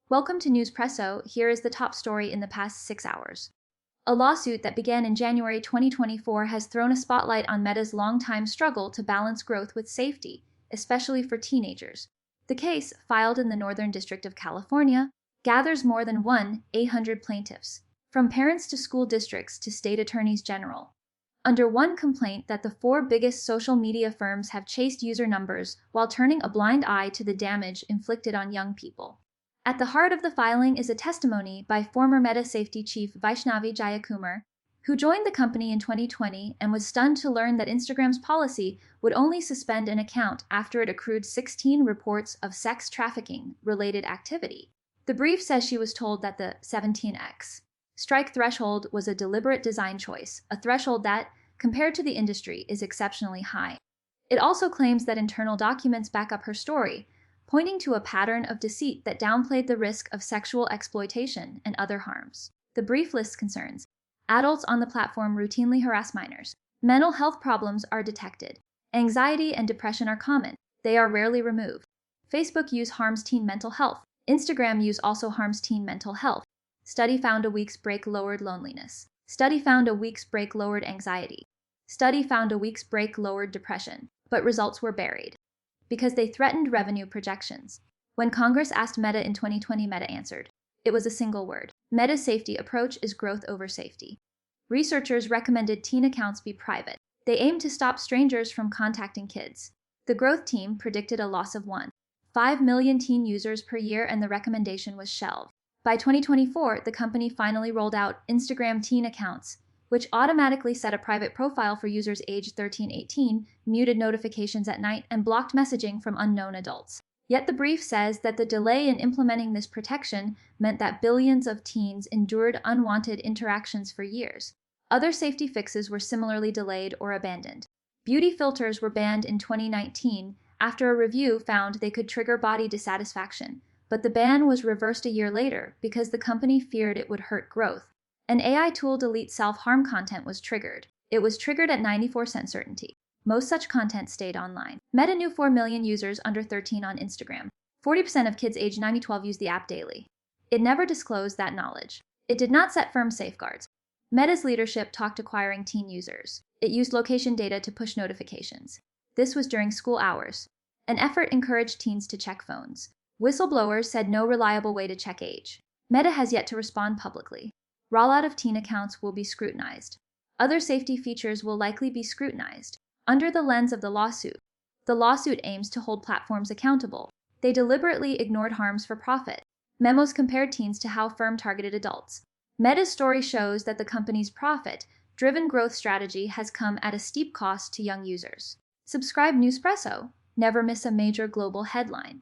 Welcome to Newspresso. Here is the top story in the past 6 hours. A lawsuit that began in January 2024 has thrown a spotlight on Meta's long-time struggle to balance growth with safety, especially for teenagers. The case, filed in the Northern District of California, gathers more than 1,800 plaintiffs, from parents to school districts to state attorneys general. Under one complaint that the four biggest social media firms have chased user numbers while turning a blind eye to the damage inflicted on young people. At the heart of the filing is a testimony by former Meta safety chief Vaishnavi Jayakumar, who joined the company in 2020 and was stunned to learn that Instagram's policy would only suspend an account after it accrued 16 reports of sex trafficking-related activity. The brief says she was told that the 17x strike threshold was a deliberate design choice, a threshold that, compared to the industry, is exceptionally high. It also claims that internal documents back up her story, pointing to a pattern of deceit that downplayed the risk of sexual exploitation and other harms. The brief lists concerns. Adults on the platform routinely harass minors. Mental health problems are detected. Anxiety and depression are common. They are rarely removed. Facebook use harms teen mental health. Instagram use also harms teen mental health. Study found a week's break lowered loneliness. Study found a week's break lowered anxiety. Study found a week's break lowered depression, but results were buried because they threatened revenue projections. When Congress asked Meta in 2020, Meta answered. It was a single word. Meta's safety approach is growth over safety. Researchers recommended teen accounts be private. They aimed to stop strangers from contacting kids. The growth team predicted a loss of 1.5 million teen users per year, and the recommendation was shelved. By 2024, the company finally rolled out Instagram teen accounts, which automatically set a private profile for users aged 13-18, muted notifications at night, and blocked messaging from unknown adults. Yet the brief says that the delay in implementing this protection meant that billions of teens endured unwanted interactions for years. Other safety fixes were similarly delayed or abandoned. Beauty filters were banned in 2019 after a review found they could trigger body dissatisfaction, but the ban was reversed a year later because the company feared it would hurt growth. An AI tool delete self-harm content was triggered. It was triggered at 94% certainty. Most such content stayed online. Meta knew 4 million users under 13 on Instagram. 40% of kids aged 9-12 use the app daily. It never disclosed that knowledge. It did not set firm safeguards. Meta's leadership talked acquiring teen users. It used location data to push notifications. This was during school hours. An effort encouraged teens to check phones. Whistleblowers said no reliable way to check age. Meta has yet to respond publicly. Rollout of teen accounts will be scrutinized. Other safety features will likely be scrutinized. Under the lens of the lawsuit aims to hold platforms accountable. They deliberately ignored harms for profit. Memos compared teens to how firm targeted adults. Meta's story shows that the company's profit-driven growth strategy has come at a steep cost to young users. Subscribe Newspresso. Never miss a major global headline.